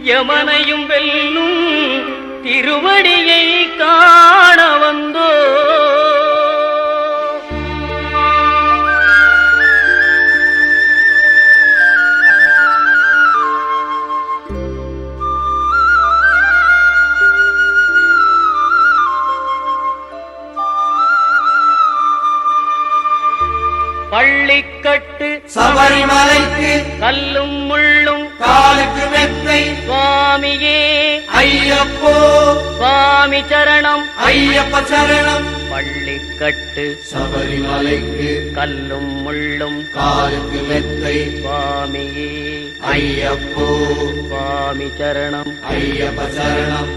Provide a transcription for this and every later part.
யமனையும் வெல்லும் திருவடியை காண வந்தோ. பள்ளிக்கட்டு சபரிமலைக்கு கல்லும் முள்ளும் காலுக்கு மெத்தை சுவாமியே ஐயப்போ சுவாமி சரணம் ஐயப்ப சரணம். பள்ளிக்கட்டு சபரிமலைக்கு கல்லும் முள்ளும் காலுக்கு மெத்தை சுவாமியே ஐயப்போ சுவாமி சரணம் ஐயப்ப சரணம்.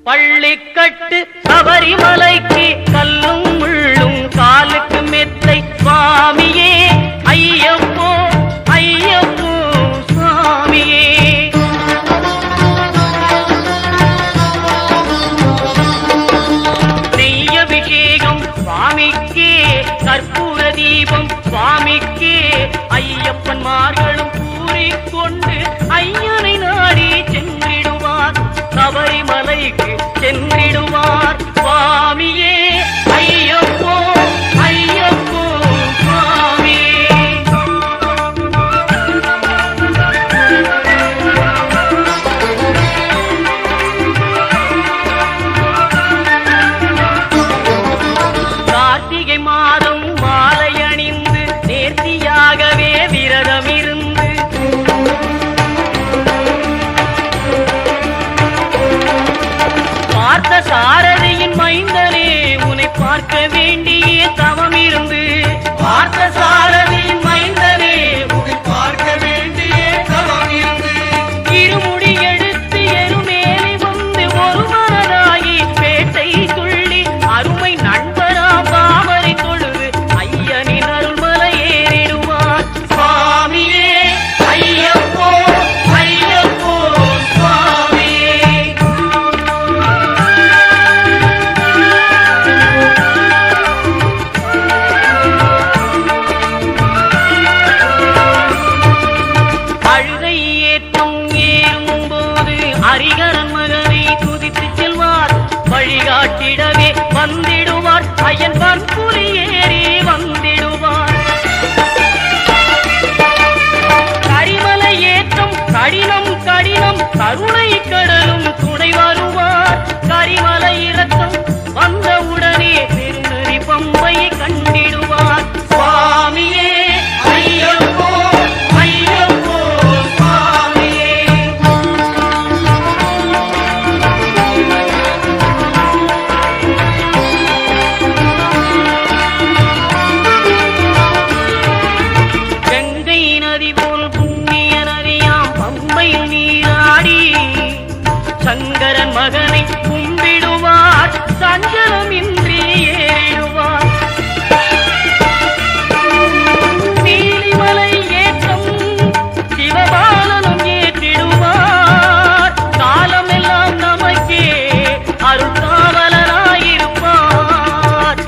பள்ளிக்கட்டு சபரிமலைக்கு கல்லும் முள்ளும் காலுக்கு மெத்தை சுவாமியே ஐயப்போ ஐயப்போ சுவாமியே. நெய்யபிஷேகம் சுவாமிக்கே கற்பூர தீபம் சுவாமிக்கே ஐயப்பன்மார்களும் கூறிக்கொண்டு ஐயனை நாடி சென்றிடுவார் சபரிமலைக்கு சென்றிடுவார் சுவாமியே ஐயப்போ ஐயப்போ சுவாமியே. கார்த்திகை மாதம் மாலை அணிந்து நேர்த்தியாகவே விரதம் இருந்து பார்த்த சாரதியின் மைந்தனே உன்னை பார்க்க வேண்டிய தவம் இருந்து பார்த்த சாரதியின் மைந்தனே உன்னை பார்க்க வேண்டிய தவம் இருந்து இருமுடி எடுத்து எருமேலி வந்து ஒரு மனதாகி பேட்டை துள்ளி அருமை நண்பராம் பாமரை தொழுது ஐயனின் அருள்மலை ஏறிடுவார் சுவாமியே ஐயப்போ ஐயப்போ சுவாமியே. அழுகை ஏற்றம் ஏறும்போது ஹரிகரன் மகனை துதித்து செல்வார் வழிகாட்டிடவே வந்திடுவார் ஐயன் பன்புலி ஏறி வந்திடுவார். கரிமலை ஏற்றம் கடினம் கடினம் கருணை கடலும் துணை வருவார். கரிமலை இறக்கம் வந்தவுடனே திருநெறி பம்பை கண்டிடுவார் சுவாமியே ஐயப்போ ஐயப்போ சுவாமியே. கங்கை நதி போல் புண்ணிய நதியாம் பம்பையில் நீராடி சங்கரன் மகனை கும்பிடுவார் சஞ்சலமின்றி ஏறிடுவார். நீலிமலை ஏற்றம் சிவபாலனும் ஏற்றிடுவார். காலமெல்லாம் நமக்கே அருள்காவலராயிருப்பார்.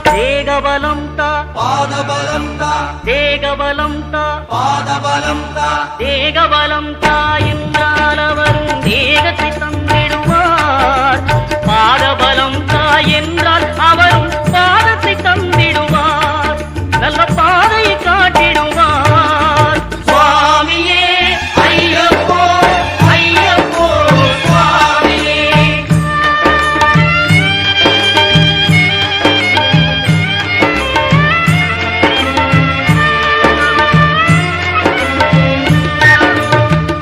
தேகபலம் தா பாதபலம் தா தேகபலம் தா பாதபலம் தா தேகபலம் தா என்றால் அவரும் தேகத்தை தந்திடுவார். பாதபலம் தா என்றால் அவரும் பாதத்தை தந்திடுவார். நல்ல பாதையை காட்டிடுவார் சுவாமியே ஐயப்போ ஐயப்போ சுவாமியே.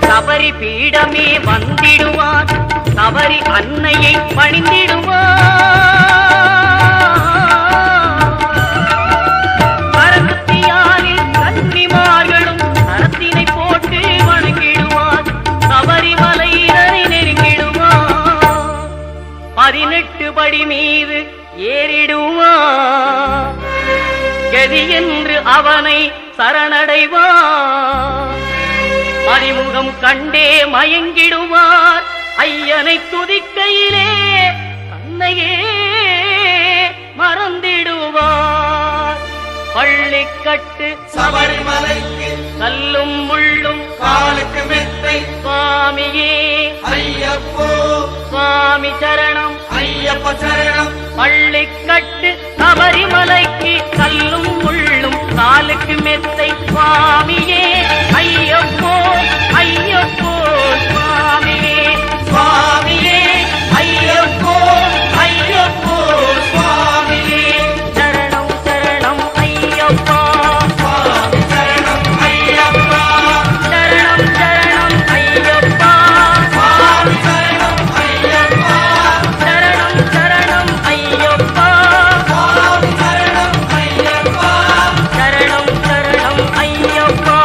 சபரி பீடமே வந்திடுவார். சபரி அன்னையை பணிந்திடுவார். கரத்தியாலில் கன்னிமார்களும் கரத்தினை போட்டு வணங்கிடுவார். சபரிமலையினரை நெருங்கிடுவார். 18 படி மீது ஏறிடுவார். கதி என்று அவனை சரணடைவார். அறிமுகம் கண்டே மயங்கிடுவார். ஐயனை துதிக்கையிலே தன்னையே மறந்திடுவார். பள்ளிக்கட்டு சபரிமலைக்கு கல்லும் முள்ளும் காலுக்கு மெத்தை சுவாமி சுவாமியே ஐயப்போ சுவாமி சரணம் ஐயப்ப சரணம் பள்ளிக்கட்டு சபரிமலைக்கு கல்லும் முள்ளும் காலுக்கு மெத்தை சுவாமியே ஐயப்போ ஐயப்போ சுவாமியே சுவாமியே ஐயப்போ ஐயப்போ சுவாமியே சரணம் சரணம் ஐயப்பா சுவாமி சரணம் ஐயப்பா சரணம் சரணம் ஐயப்பா சுவாமி சரணம் ஐயப்பா சரணம் சரணம் ஐயப்பா சுவாமி சரணம் ஐயப்பா சரணம் சரணம் ஐயப்பா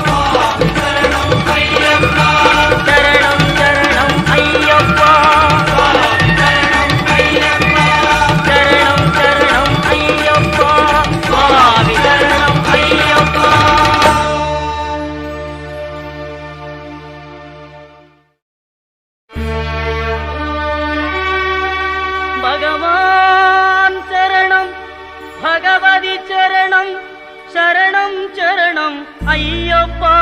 சுவாமி சரணம் ஐயப்பா சரணம் சரணம் ஐயப்பா சரணம் சரணம் ஐயப்பா சுவாமி சரணம் ஐயப்பா பகவான் சரணம் பகவதி சரணம் சரணம் சரணம் ஐயப்பா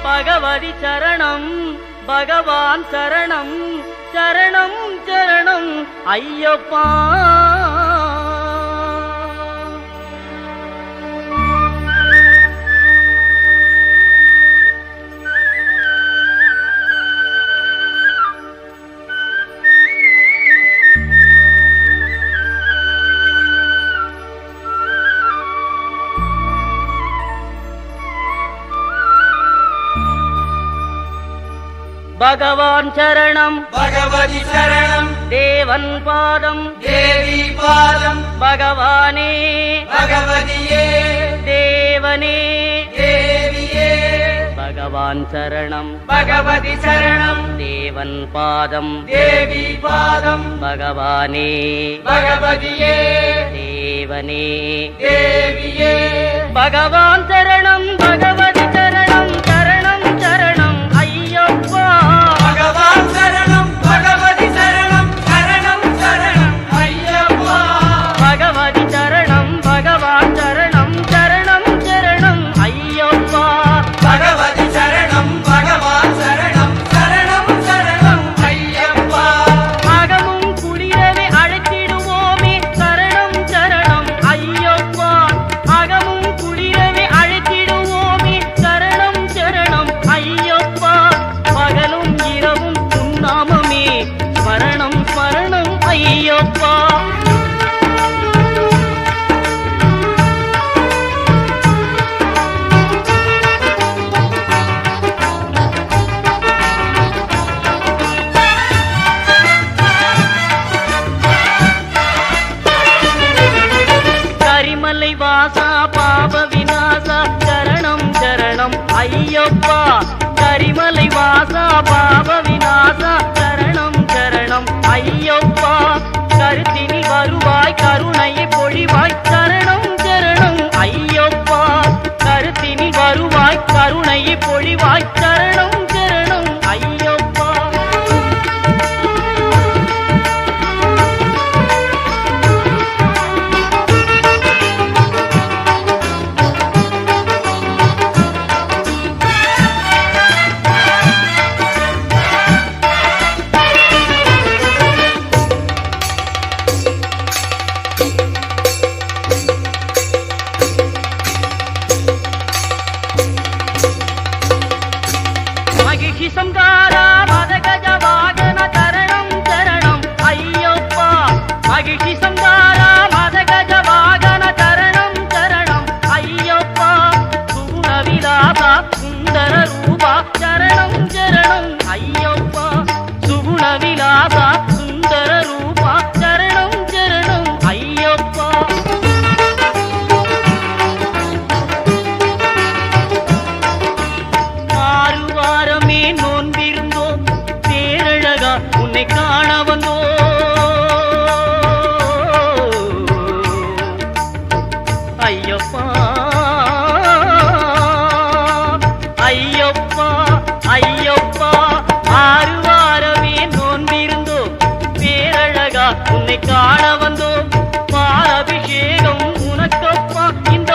பகவதி சரணம் பகவான் சரணம் சரணம் சரணம் ஐயப்பா பகவான் சரணம் பகவதி சரணம் தேவன் பாதம் தேவி பாதம் பகவானே பகவதியே தேவனே தேவியே பகவான் சரணம் பகவதி சரணம் தேவன் பாதம் தேவி பாதம் பகவானே பகவதியே தேவனே தேவியே பகவான் சரணம் பகவதி சரணம் சரணம் சரணம் ஐயப்பா பகவான் சரணம் பகவதி சரணம் சரணம் சரணம் ஐயப்பா பகவதி சரணம் பகவான் சரணம் சரணம் சரணம் ஐயப்பா பகவதி சரணம் பகவான் சரணம் சரணம் சரணம் ஐயப்பா அகமும் குளிரவே அழைத்திடுவோமே சரணம் சரணம் ஐயப்பா அகமும் குளிரவே அழைத்திடுவோமே சரணம் சரணம் ஐயப்பா பகலும் இரவும் உன்னாமமே ஸ்மரணம் ஸ்மரணம் ஐயப்பா கரிமலை வாசா பாப விநாசா சரணம் சரணம் ஐயப்பா கரிமலை வாசா பாப விநாசா சரணம் சரணம் ஐயப்பா கருத்தினி வருவாய் கருணையை பொழிவாய் சரணம் சரணம் ஐயப்பா கருத்தினி வருவாய் கருணையை பொழிவாய் சரணம் சரணம் ஐயப்பா மகிழ்ச்சி சம்காரா மதகஜ வாகன சரணம் சரணம் ஐயப்பா மகிழ்ச்சி சம்காரா மதகஜ வாகன சரணம் சரணம் ஐயப்பா சுகுண விலாசா சுந்தர ரூபா சரணம் சரணம் ஐயப்பா சுகுண விலாசா சுந்தர ரூபா சரணம் சரணம் ஐயப்பா ஆறு வாரமே நோன்பிருந்தோம் பேரழகா உன்னை காண வந்தோ ஐயப்பா ஐயப்பா ஐயப்பா ஆறு வாரமே நோன்பிருந்தோம் பேரழகா உன்னை காண வந்தோம் பாலாபிஷேகம் உனக்கப்பா இந்த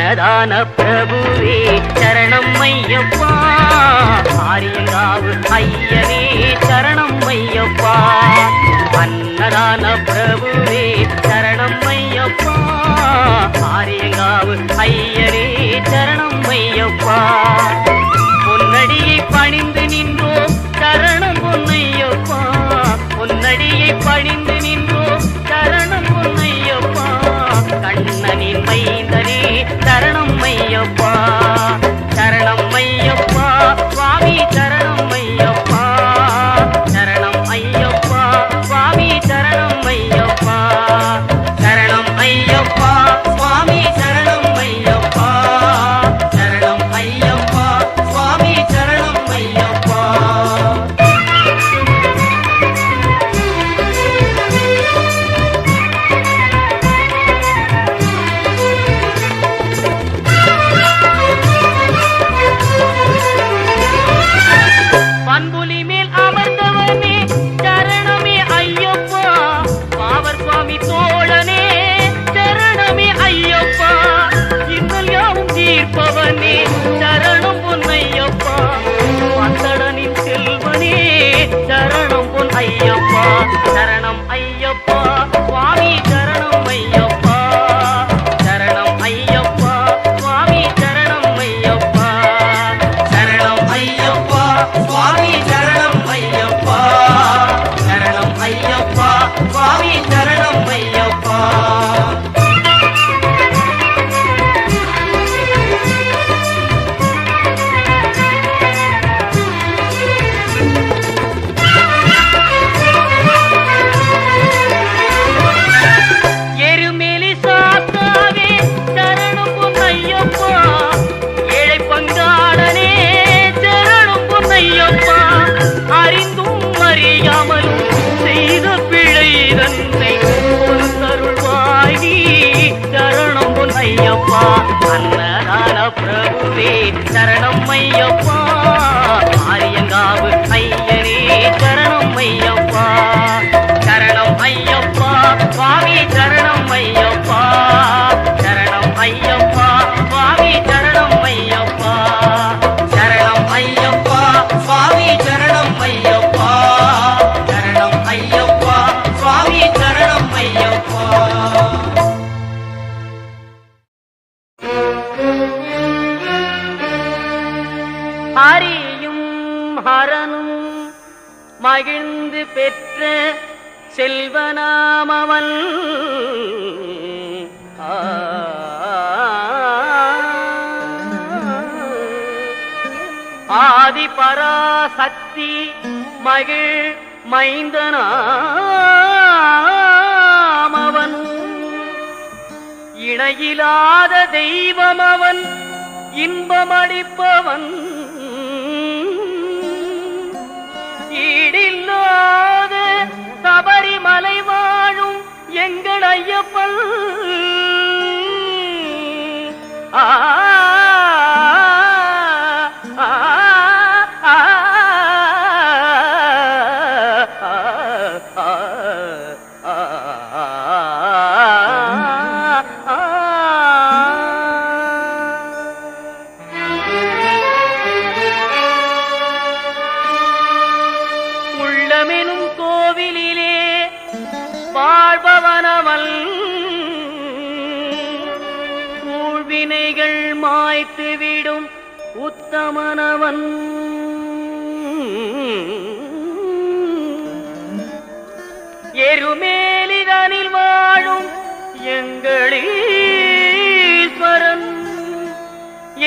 அன்னதான பிரபுவே சரணம் ஐயப்பா, ஆரியங்காவு ஐயனே சரணம் ஐயப்பா. அன்னதான பிரபுவே சரணம் ஐயப்பா, ஆரியங்காவு ஐயனே சரணம் ஐயப்பா. பொன்னடியை பணிந்து நின்றோம் சரணம் பொன்னையப்பா, பொன்னடியை பணிந்து நின்றோம் சரணம் பொன்னையப்பா. கண்ணனின் மைந்தனே சரணம் ஐயப்பா, சரணம் ஐயப்பா சுவாமி சரணம் ஐயப்பா, சரணம் ஐயப்பா சுவாமி சரணம் ஐயப்பா, சரணம் ஐயப்பா சுவாமி சரணம் ஐயப்பா, சரணம் ஐயப்பா சுவாமி சரணம் ஐயப்பா. பண்புலி மேல் அமர்ந்தவனே சரணமே ஐயப்பா, பாவர் சுவாமி தோழனே சரணமே ஐயப்பா. இன்னல் யாவும் தீர்ப்பவனே சரணம் பொன்னையப்பா, பந்தடனின் செல்வனே சரணம் பொன் ஐயப்பா, சரணம் ஐயப்பா சுவாமி சரணம் ஐயப்பா, சரணம் ஐயப்பா சுவாமி சரணம் ஐயப்பா, சரணம் ஐயப்பா சுவாமி சரணம் ஐயப்பா, சரணம் ஐயப்பா சுவாமி சரணம் ஐயப்பா. எருமேலி சாத்தாவே சரணம் பொன்னையப்பா, ஏழை பங்காளனே சரணம் பொன்னையப்பா. அறிந்தும் அறியாமலும் செய்த பிழை தன்னை பொறுத்தருள்வாய் நீ சரணம் பொன்னையப்பா. அன்னதான பிரபுவே சரணம் ஐயப்பா, ஆரியங்காவு ஐயனே சரணம் ஐயப்பா, சரணம் ஐயப்பா சுவாமி சரணம் ஐயப்பா, சரணம் ஐயப்பா சுவாமி சரணம் ஐயப்பா, சரணம் ஐயப்பா சுவாமி சரணம் ஐயப்பா, சரணம் ஐயப்பா சுவாமி சரணம் ஐயப்பா. ஹரியும் ஹரனும் மகிழ்ந்து பெற்ற செல்வனாமவன், ஆதி பராசக்தி மகிழ் மைந்தனாமவன், இணையிலாத தெய்வமவன் இன்பமளிப்பவன், ஈடில்லாத சபரிமலை வாழும் எங்கள் ஐயப்பன். ஆ உள்ளமெனும் கோவிலிலே வாழ்பவனவன், ஊழ்வினைகள் மாய்த்துவிடும் உத்தமனவன், எருமேலிதனில் வாழும் எங்களீஸ்வரன்,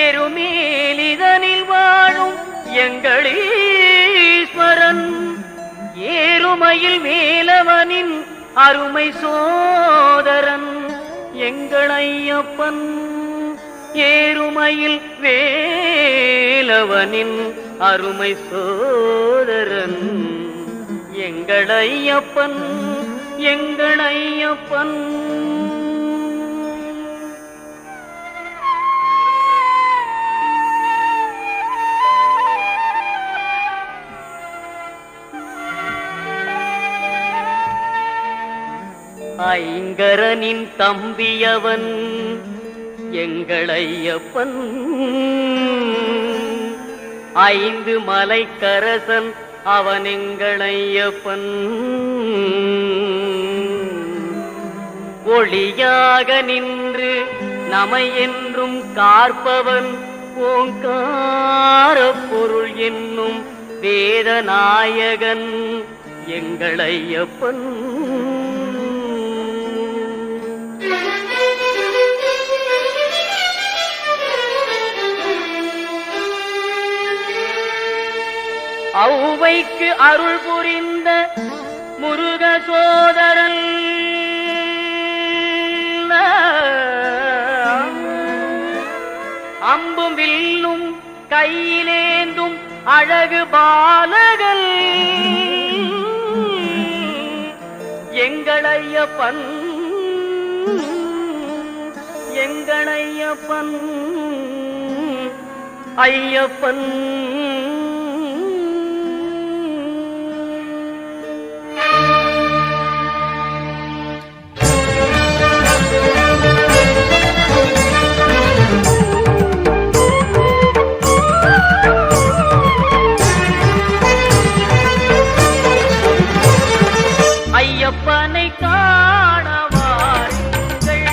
எருமேலிதனில் வாழும் எங்களீஸ்வரன், ஏறுமையில் வேலவனின் அருமை சோதரன் எங்கள் ஐயப்பன், ஏறுமையில் வேலவனின் அருமை சோதரன் எங்கள் ஐயப்பன், எங்கள் ஐயப்பன். ஐங்கரனின் தம்பியவன் எங்களையப்பன் ஐந்து மலைக்கரசன் அவன் எங்களையப்பன் ஒளியாக நின்று நமை என்றும் காற்பவன் ஓங்கார பொருள் என்னும் வேதநாயகன் எங்களையப்பன் ஔவைக்கு அருள் புரிந்த முருக சோதரன் அம்பும் வில்லும் கையிலேந்தும் அழகு பாலகன் எங்களையப்பன் எங்களையப்பன் ஐயப்பன் ஐயப்பனை காண வாருங்கள்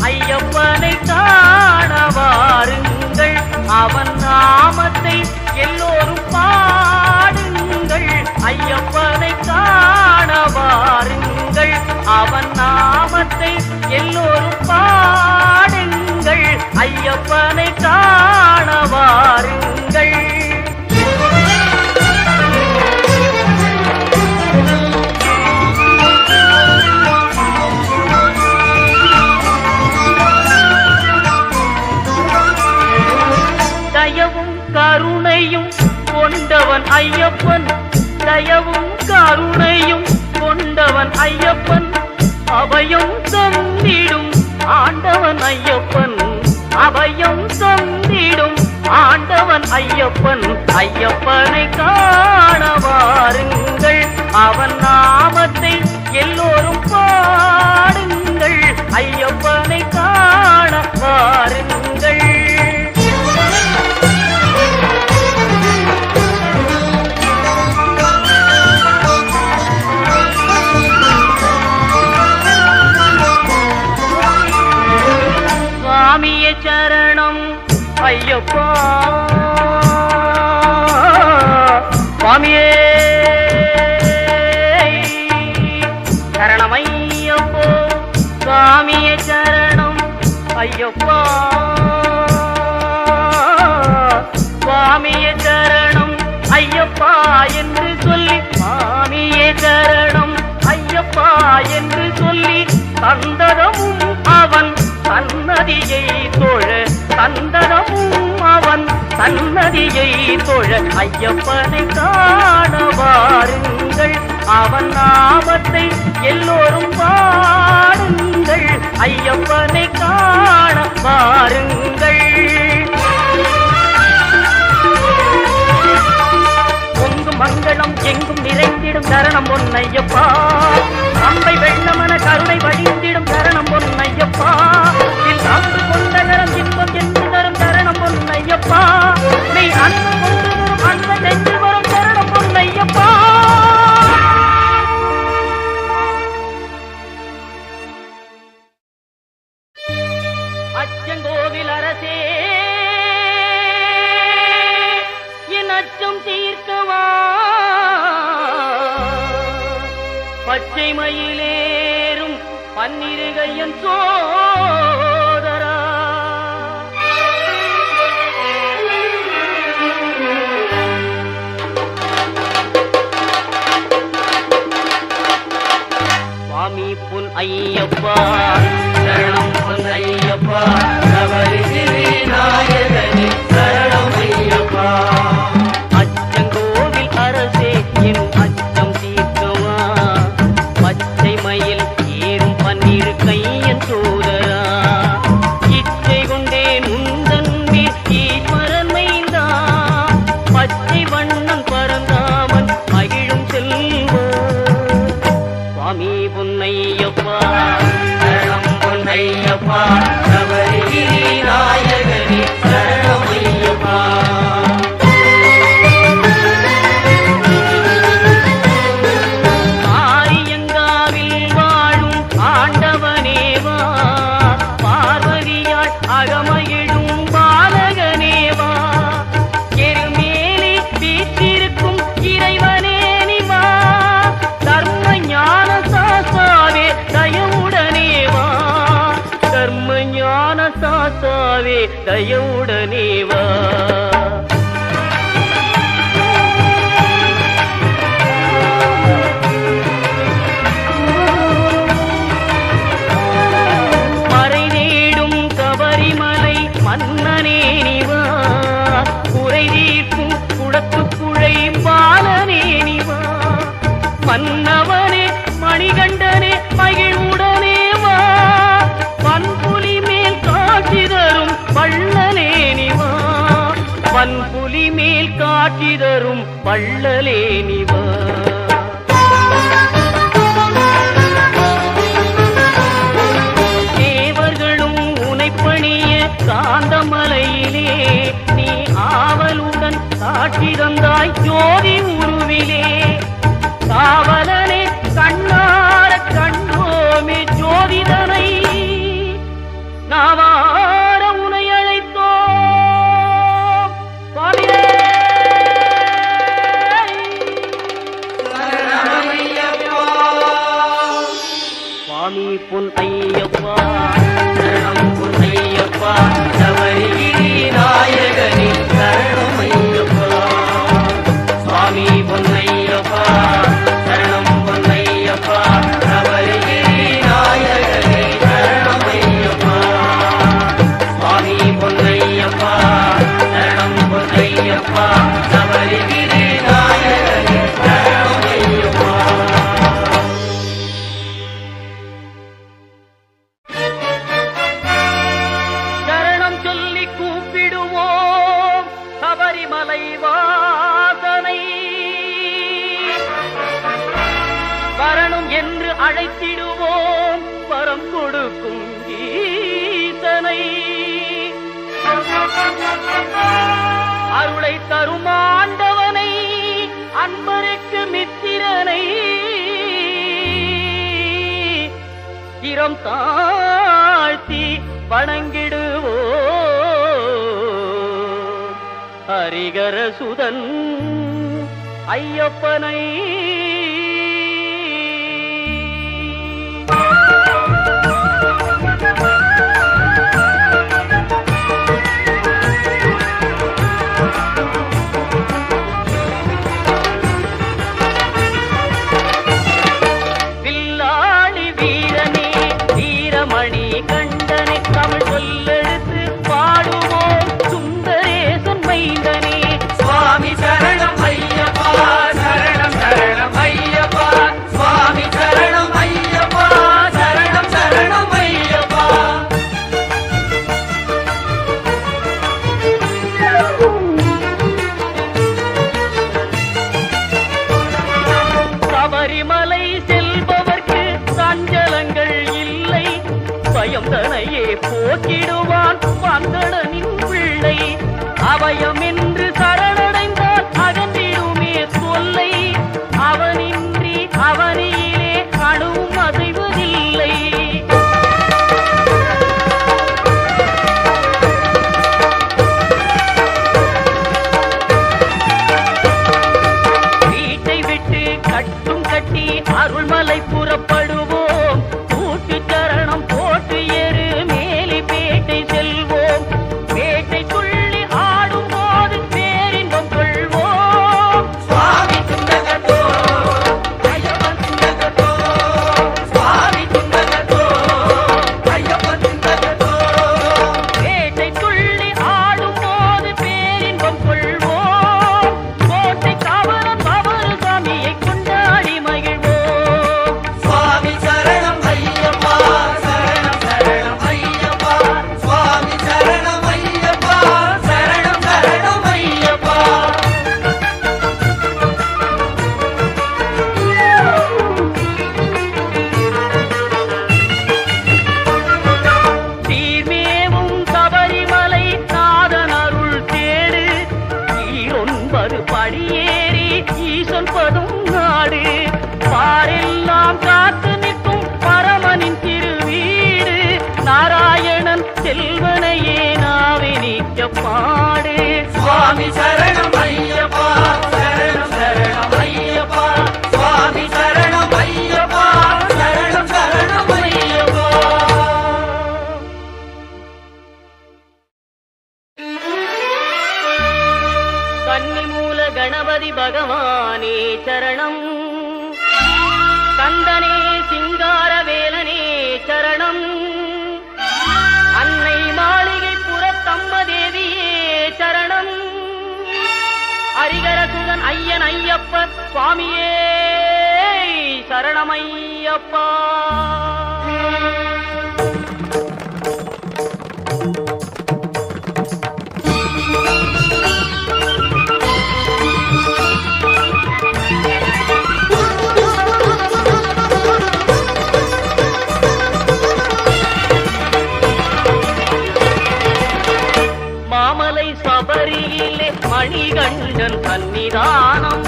ஐயப்பனை காண வாருங்கள் அவன் நாமத்தை எல்லோரும் பாடுங்கள் ஐயப்பனை காண வாருங்கள் அவன் நாமத்தை எல்லோரும் பாடுங்கள் ஐயப்பனை காண வாருங்கள் தயவும் கருணையும் கொண்டவன் ஐயப்பன் தயவும் கருணையும் கொண்டவன் ஐயப்பன் அபயம் தந்திடும் ஆண்டவன் ஐயப்பன் அபயம் தந்திடும் ஆண்டவன் ஐயப்பன் ஐயப்பனை காண வாருங்கள் அவன் நாமத்தை எல்லோரும் பாடுங்கள் ஐயப்பனை காண வாருங்கள் சுவாமியே சரணம் ஐயப்பா சுவாமியே சரணம் ஐயப்போ சுவாமியே சரணம் ஐயப்பா சுவாமியே சரணம் ஐயப்பா என்று சொல்லி சுவாமியே சரணம் ஐயப்பா என்று சொல்லி தந்ததமும் அவன் சன்னதியை தொழ தந்தனமும் அவன் சன்னதியை தொழ ஐயப்பனை காண வாருங்கள் அவன் நாமத்தை எல்லோரும் பாடுங்கள் ஐயப்பனை காண வாருங்கள் பொங்கும் மங்களம் எங்கும் நிறைந்திடும் சரணம் பொன்னையப்பா அம்பை வெள்ளமன கருணை வழிந்திடும் சரணம் பொன்னையப்பா அன்பு கொண்ட கரம் இன்பம் என்று தரும் சரணம் பொன்னையப்பா நீ அன்பு கொண்டு வரும் அன்ப நெஞ்சு வரும் சரணம் பொன்னையப்பா அச்சங்கோவில் அரசே என் அச்சம் தீர்க்கவா பச்சை மயிலேறும் பன்னிருகையன் சோதரா சுவாமி பொன் ஐயப்பா சரணம் பொன் ஐயப்பா சபரிகிரி நாயகனே சரணம் ஐயப்பா அச்சங்கோவில் அரசே என் அச்சம் தீர்க்கவா பச்சை மயில் ஏறும் பன்னிரு கையன் சோதரா இச்சை கொண்டேன் உந்தன் மேல் ஈஸ்வரன் மைந்தா பச்சை வண்ணன் பரந்தாமன் மகிழும் செல்வா சுவாமி பொன்னையப்பா சரணம் பொன்னையப்பா சபரிகிரி மன்னவனே மணிகண்டனே மகிழ்வுடனே வா, பன்புலி மேல் காட்சி தரும் வள்ளலே நிவா, பன்புலி மேல் காட்சி தரும் வள்ளலே நிவா. தேவர்களும் உனைப்பணிய காந்தமலையிலே நீ ஆவலுடன் காட்சி தந்தாய் ஜோதி உருவிலே, காவலனே கண்ணார கண்டோமே ஜோதிதனை, நாவார உனை அழைத்தோம் சுவாமியே. சுவாமி பொன் ஐயப்பா சரணம், பொன் ஐயப்பா சபரிகிரி நாயகனே சரணம் ஐயப்பா. சுவாமி பொன் ஐயப்பா சரணம், பொன் ஐயப்பா சபரிகிரி நாயகனே சரணம் ஐயப்பா. சுவாமி பொன் ஐயப்பா சரணம், பொன் ஐயப்பா சபரிகிரி நாயகனே சரணம் ஐயப்பா. சரணம் சொல்லி கூப்பிடுவோம் சபரிமலை வாசனை, வரணும் என்று அழைத்திடுவோம் வரம் கொடுக்கும் ஈசனை, அருளை தரும் ஆண்டவனை அன்பருக்கு மித்திரனை, சிரம் தாழ்த்தி வணங்கிடுவோம் ஹரிகர சுதன் ஐயப்பனை. வில்லாளி வீரனே வீரமணி கண்டனே தமிழ் சொல்லெடுத்து பாடுவோம் சுந்தரேசன் மைந்தனே. சுவாமி சரணம் ஐயப்பா சரணம் சரணம் ஐயப்பா, சுவாமி சரணம் ஐயப்பா சரணம் சரணம் ஐயப்பா. சபரிமலை செல்பவர்க்கு சஞ்சலங்கள் இல்லை, பயம் தனையே போக்கிடுவான் பந்தடனின் பிள்ளை, அபயம் என்று சரணடைந்தால் அகன்றிடுமே தொல்லை, அவனின்றி அவனியிலே அணுவும் அசைவதில்லை. வீட்டை விட்டு கட்டும் கட்டி அருள்மலை புறப்படுவோம், கூட்டு சரணம் போட்டு ஏறு மேலி பேட்டை செல்வோம், பேட்டை துள்ளி ஆடும் போது பேரின்பம் கொள்வோம். சுவாமி துண்டகத்தோ ஐயப்பன் துண்டகத்தோ, சுவாமி துண்டகத்தோ ஐயப்பன் துண்டகத்தோ. பேட்டை துள்ளி ஆடும் போது பேரின்பம் கொள்வோம், கோட்டை காவலன் பவரு சாமியை கொண்டாடி மகிழ்வோம். சுவாமி சரணம் ஐயப்பா சரணம் சரணம் ஐயப்பா, சுவாமி சரணம் ஐயப்பா சரணம் சரணம் ஐயப்பா. சீர்மேவும் சபரிமலை நாதன் அருள் தேடு, ஈரொன்பது படியேறி ஈசன் பதும் நாடு, பாரெல்லாம் காத்து நிற்கும் பரமனின் திருவீடு, நாராயணன் செல்வனையே நாவே நீக்க பாடு. சுவாமி சரணம் ஐயப்பா சரணம் சரணம் ஐயப்பா, சுவாமி சரணம் ஐயப்பா சரணம் சரணம் ஐயப்பா. கன்னிமூல கணபதி பகவானே சரணம், கந்தனே சிங்கார வேலனே சரணம், அன்னை மாளிகை புறத்தம்பதேவியே சரணம், ஹரிகரசுதன் ஐயன் ஐயப்ப சுவாமியே சரணமையப்பா. மாமலை சபரியிலே மணிகண்டன் சன்னிதானம்,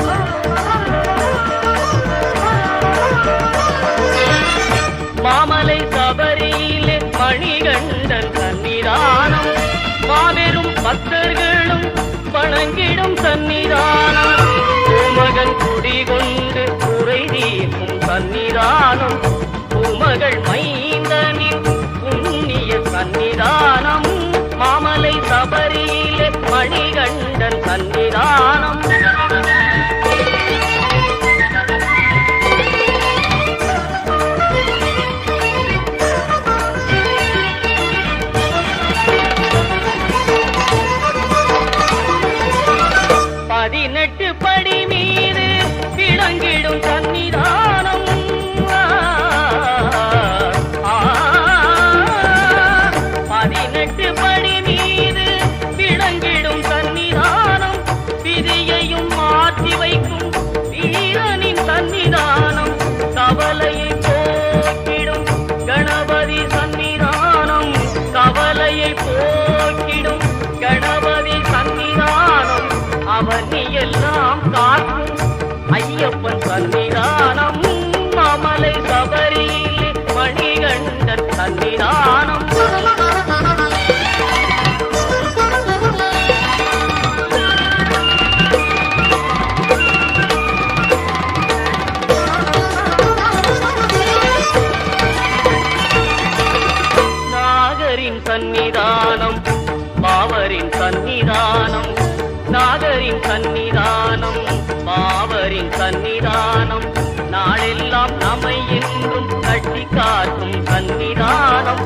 மாமலை சபரியிலே மணிகண்டன் சன்னிதானம், மாபெரும் பக்தர்களும் வணங்கிடும் சன்னிதானம், பூமகன் குடிகொண்டு குறை தீர்க்கும் சன்னிதானம், பூமகள் மைந்தனின் புண்ணிய சன்னிதானம், மாமலை சபரியிலே மணிகண்டன் சன்னிதானம். பதினெட்டு படி மீது விளங்கிடும் சன்னிதானம், பதினெட்டு படி மீது விளங்கிடும் சன்னிதானம், விதியையும் மாற்றி வைக்கும் வீரனின் சன்னிதானம், கவலையை போக்கிடும் கணபதி சன்னிதானம், கவலையை போக்கிடும் கணபதி சன்னிதானம், அவனி எல்லாம் காக்கும் ஐயப்பன் சன்னிதானம், மாமலை சபரியிலே மணிகண்டன் சன்னிதானம். நாகரின் சன்னிதானம், பாவரின் சன்னிதானம், நாகரின் சன்னிதானம், பாவரின் சன்னிதானம், நாளெல்லாம் நம்மை என்றும் கட்டி காக்கும் சன்னிதானம்,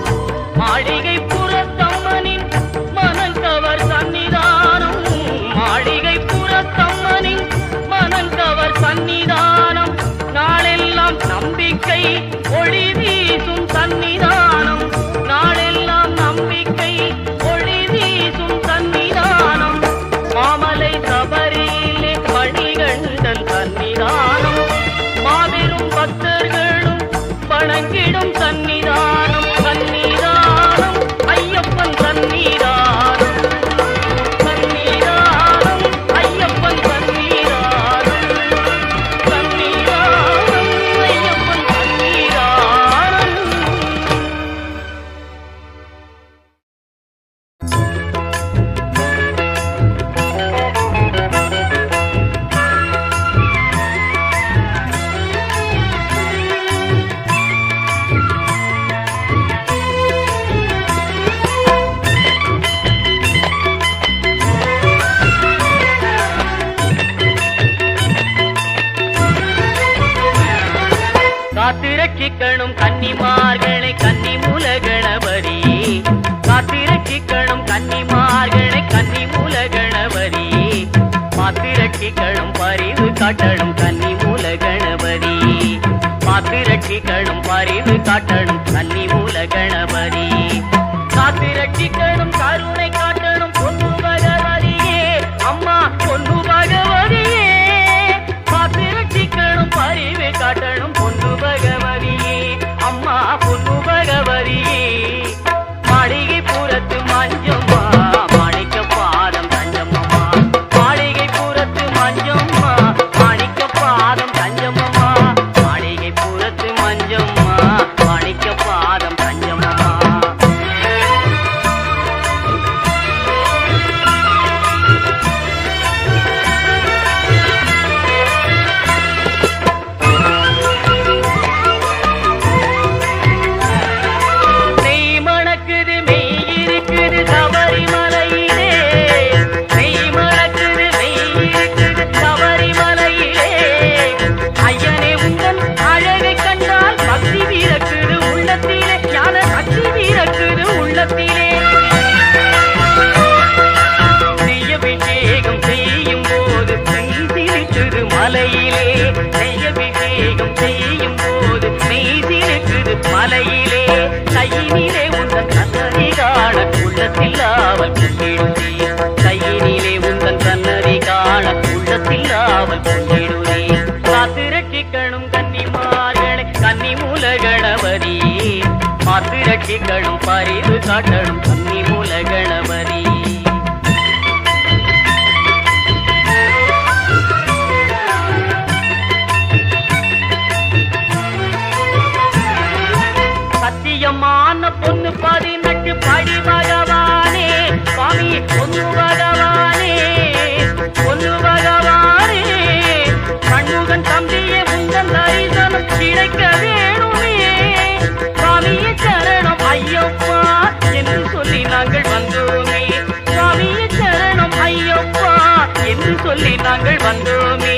மாளிகை புறத்தம்மனின் மனங்கவர் சன்னிதானம், மாளிகை புறத்தம்மனின் மனங்கவர் சன்னிதானம், நாளெல்லாம் நம்பிக்கை ஒளி வீசும் சன்னிதானம், நாளெல்லாம் நம்பிக்கை ஒளி வீசும் சன்னிதானம், மாமலை சபரியிலே மணிகண்டன் சன்னிதானம், மாபெரும் பக்தர்களும் வணங்கிடும் சன்னிதானம், சன்னிதானம் ஐயப்பன் சன்னிதானம், சன்னிதானம் ஐயப்பன் சன்னிதானம், சன்னிதானம் ஐயப்பன் சன்னிதானம். காத்திரட்சிக்கணும் கன்னிமார்களை கன்னிமூல கணபதியே, காத்திரட்சிக்கணும் கன்னிமார்களை கன்னிமூல கணபதியே, பாத்திரட்சிக்கணும் பரிவு காட்டணும் கன்னிமூல கணபதியே, பாத்திரட்சிக்கணும் பரிவு காட்டணும் கன்னிமூல கணபதியே, காத்திரட்சிக்கணும் கருணை காட்டணும் பொன்னு பகவதியே, அம்மா பொன்னு பகவதியே, காத்திரட்சிக்கணும் பரிவு காட்டணும் பொன்னு பகவதியே, அம்மா பொன்னு பகவதியே, மாளிகை புறத்து மஞ்சம்மா மாணிக்க பாதம் தஞ்சம்மம்மா, மாளிகை புறத்து மஞ்சம்மா மாணிக்க பாதம் தஞ்சம்மம்மா, மாளிகை புறத்து மஞ்சம்மா மாணிக்க பாதம் தஞ்சம்மம்மா. அபிஷேகம் செய்யும் போது மெய்சிருக்குது மலையிலே கையினிலே உந்தன் சன்னதி காண உள்ளத்தில் ஆவல் கொண்டிடுதே கையினிலே உந்தன் சன்னதி காண உள்ளத்தில் ஆவல் கொண்டிடுதே காத்து ரட்சிக்கணும் கன்னிமார்களை கன்னி மூல கணபதியே மாத்து ரட்சிக்கணும் பரிவு காட்டணும் கன்னி மூல கணபதி சத்தியமான பொண்ணு 18 படி பகவானே சுவாமி பொண்ணு பகவானே பொண்ணு பகவானே கண்முகன் தம்பியே உங்கள் தரிசனம் கிடைக்க வேணுமே சுவாமியே சரணம் ஐயப்பா என்று சொல்லி நாங்கள் வந்தோமே சுவாமியே சரணம் ஐயப்பா என்று சொல்லி நாங்கள் வந்தோமே